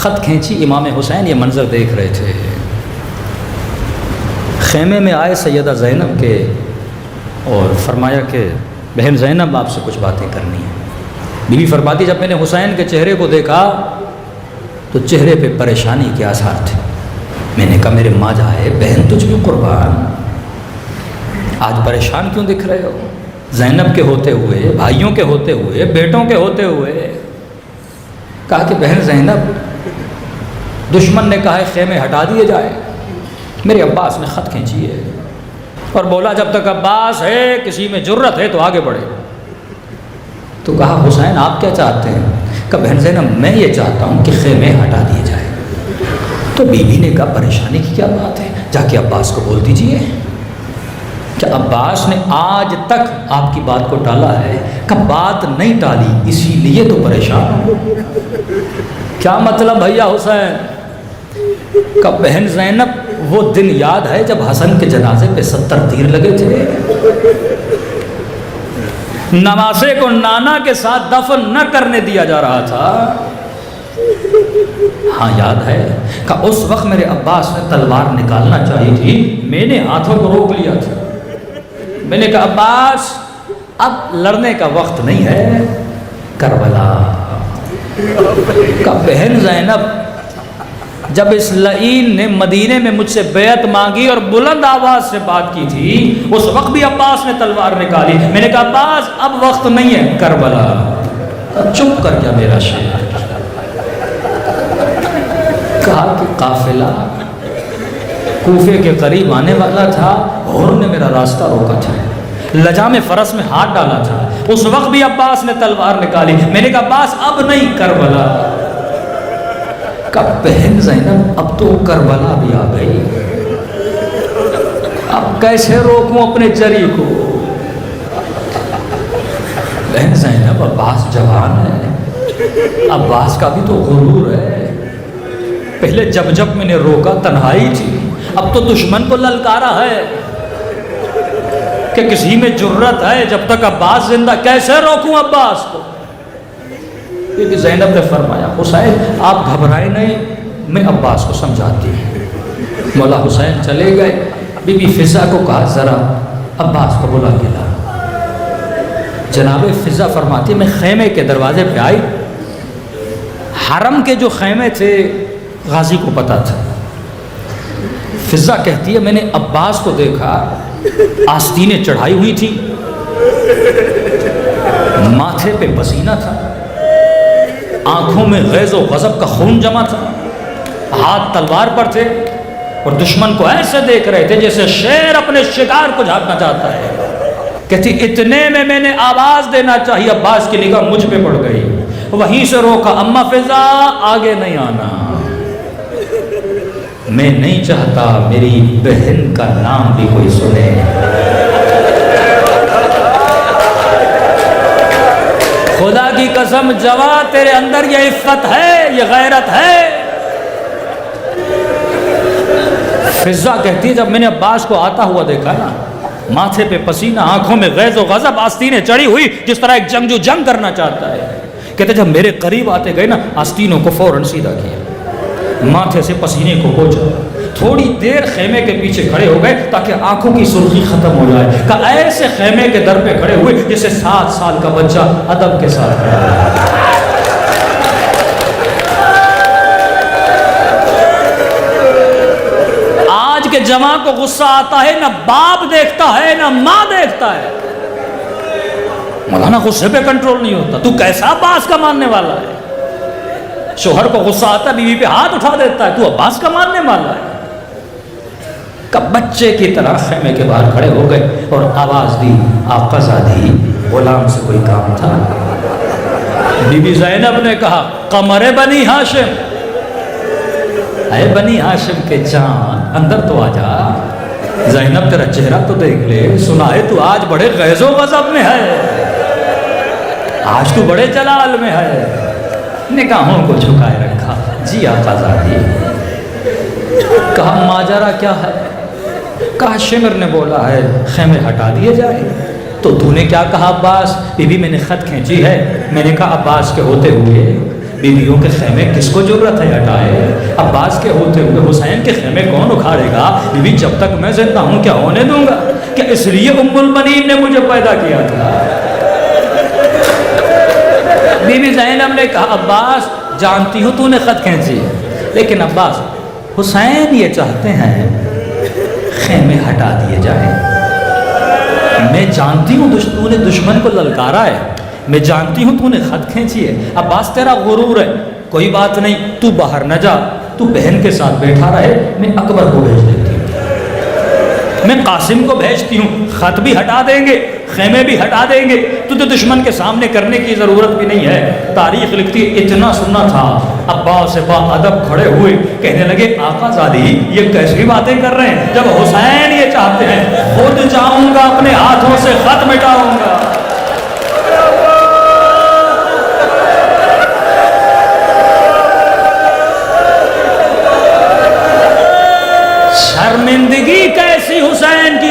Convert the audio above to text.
خط کھینچی، امام حسین یہ منظر دیکھ رہے تھے۔ خیمے میں آئے سیدہ زینب کے اور فرمایا کہ بہن زینب آپ سے کچھ باتیں کرنی ہیں۔ بیوی فرماتی جب میں نے حسین کے چہرے کو دیکھا تو چہرے پہ پریشانی کے آثار تھے۔ میں نے کہا میرے ماجا ہے، بہن تجھ بھی قربان، آج پریشان کیوں دکھ رہے ہو؟ زینب کے ہوتے ہوئے، بھائیوں کے ہوتے ہوئے، بیٹوں کے ہوتے ہوئے۔ کہا کہ بہن زینب، دشمن نے کہا ہے خیمے ہٹا دیے جائے، میرے عباس نے خط کھینچی ہے اور بولا جب تک عباس ہے، کسی میں جرت ہے تو آگے بڑھے۔ تو کہا حسین آپ کیا چاہتے ہیں؟ کہ بہن زینب میں یہ چاہتا ہوں کہ خیمے ہٹا دیے جائے۔ تو بیوی نے کہا پریشانی کی کیا بات ہے، جا کے عباس کو بول دیجئے کہ عباس نے آج تک آپ کی بات کو ٹالا ہے، کہ بات نہیں ٹالی اسی لیے تو پریشان ہو۔ کیا مطلب بھیا حسین؟ کہ بہن زینب وہ دن یاد ہے جب حسن کے جنازے پہ 70 تیر لگے تھے، نواسے کو نانا کے ساتھ دفن نہ کرنے دیا جا رہا تھا؟ ہاں یاد ہے کہ اس وقت میرے عباس نے تلوار نکالنا چاہی تھی، میں نے ہاتھوں کو روک لیا تھا۔ میں نے کہا عباس اب لڑنے کا وقت نہیں ہے، کربلا۔ کہ بہن زینب جب اس لعین نے مدینے میں مجھ سے بیعت مانگی اور بلند آواز سے بات کی تھی، اس وقت بھی عباس نے تلوار نکالی۔ میں نے کہا عباس اب وقت نہیں ہے، کربلا۔ چپ کر گیا میرا شیر۔ کہا کہ قافلہ کوفے کے قریب آنے والا تھا، اور نے میرا راستہ روکا تھا، لجام فرس میں ہاتھ ڈالا تھا، اس وقت بھی عباس نے تلوار نکالی۔ میں نے کہا عباس اب نہیں، کربلا۔ کب بہن زینب اب تو کربلا بھی آ گئی، اب کیسے روکوں اپنے جری کو؟ بہن زینب عباس جوان ہے، عباس کا بھی تو غرور ہے، پہلے جب میں نے روکا تنہائی تھی، اب تو دشمن کو للکارا ہے کہ کسی میں جرت ہے، جب تک عباس زندہ کیسے روکوں عباس کو؟ کیونکہ زینب نے فرمایا حسین آپ گھبرائے نہیں، میں عباس کو سمجھاتی ہوں۔ مولا حسین چلے گئے، بی بی فضا کو کہا ذرا عباس کو بلا کے لا۔ جناب فضا فرماتی میں خیمے کے دروازے پہ آئی، حرم کے جو خیمے تھے غازی کو پتا تھا۔ فضا کہتی ہے میں نے عباس کو دیکھا، آستینیں چڑھائی ہوئی تھی، ماتھے پہ پسینہ تھا، آنکھوں میں غیظ و غضب کا خون جمع تھا، ہاتھ تلوار پر تھے اور دشمن کو ایسے دیکھ رہے تھے جیسے شیر اپنے شکار کو جھانکنا چاہتا ہے۔ کہتی اتنے میں نے آواز دینا چاہیے، عباس کی نگاہ مجھ پہ پڑ گئی، وہیں سے روکا اما فضا آگے نہیں آنا، میں نہیں چاہتا میری بہن کا نام بھی کوئی سنے۔ خدا کی قسم جوا تیرے اندر یہ عفت ہے، یہ غیرت ہے۔ فضا کہتی ہے جب میں نے عباس کو آتا ہوا دیکھا نا، ماتھے پہ پسینہ، آنکھوں میں غیظ و غضب، آستینیں چڑھی ہوئی جس طرح ایک جنگجو جنگ کرنا چاہتا ہے، کہتے جب میرے قریب آتے گئے نا، آستینوں کو فوراً سیدھا کیا، ماتھے سے پسینے کو پوچھا، تھوڑی دیر خیمے کے پیچھے کھڑے ہو گئے تاکہ آنکھوں کی سرخی ختم ہو جائے، کہ ایسے خیمے کے در پہ کھڑے ہوئے جیسے 7 سال کا بچہ ادب کے ساتھ کھڑا ہے۔ آج کے جوان کو غصہ آتا ہے، نہ باپ دیکھتا ہے نہ ماں دیکھتا ہے، مولانا غصے پہ کنٹرول نہیں ہوتا، تو کیسا عباس کا ماننے والا ہے؟ شوہر کو غصہ آتا ہے بیوی پہ ہاتھ اٹھا دیتا ہے، تو عباس کا ماننے والا ہے؟ کب بچے کی طرح خیمے کے باہر کھڑے ہو گئے اور آواز دی آقا زادی، غلام سے کوئی کام تھا؟ بی بی زینب نے کہا قمر بنی ہاشم، اے بنی ہاشم کے چاند اندر تو آ جا، زینب تیرا چہرہ تو دیکھ لے، سنا ہے تو آج بڑے غیظ و غضب میں ہے، آج تو بڑے جلال میں ہے۔ نگاہوں کو جھکائے رکھا، جی آقا زادی۔ کہا ماجرا کیا ہے؟ کہا شمر نے بولا ہے خیمے ہٹا دیے جائے، تو تو نے کیا کہا عباس؟ بی بی میں نے خط کھینچی ہے، میں نے کہا عباس کے ہوتے ہوئے بیویوں کے خیمے کس کو ضرورت ہے ہٹائے؟ عباس کے ہوتے ہوئے حسین کے خیمے کون اکھاڑے گا؟ بیوی جب تک میں زندہ ہوں کیا ہونے دوں گا؟ کیا اس لیے ام المنین نے مجھے پیدا کیا تھا؟ بی بی زینب نے کہا عباس جانتی ہوں تو نے خط کھینچی ہے، لیکن عباس حسین یہ چاہتے ہیں خیمے ہٹا دیے جائیں۔ میں جانتی ہوں تو نے دشمن کو للکارا ہے، میں جانتی ہوں تو نے خط کھینچی ہے، عباس تیرا غرور ہے، کوئی بات نہیں، تو باہر نہ جا، تو بہن کے ساتھ بیٹھا رہے، میں اکبر کو بھیج دیتی ہوں، میں قاسم کو بھیجتی ہوں، خط بھی ہٹا دیں گے، خیمے بھی ہٹا دیں گے، تجھے دشمن کے سامنے کرنے کی ضرورت بھی نہیں ہے۔ تاریخ لکھتی ہے اتنا سننا تھا، عباس با ادب کھڑے ہوئے کہنے لگے آقا زادی یہ کیسی باتیں کر رہے ہیں، جب حسین یہ چاہتے ہیں خود جاؤں گا اپنے ہاتھوں سے خط مٹاؤں گا۔ شرمندگی کیسی حسین کی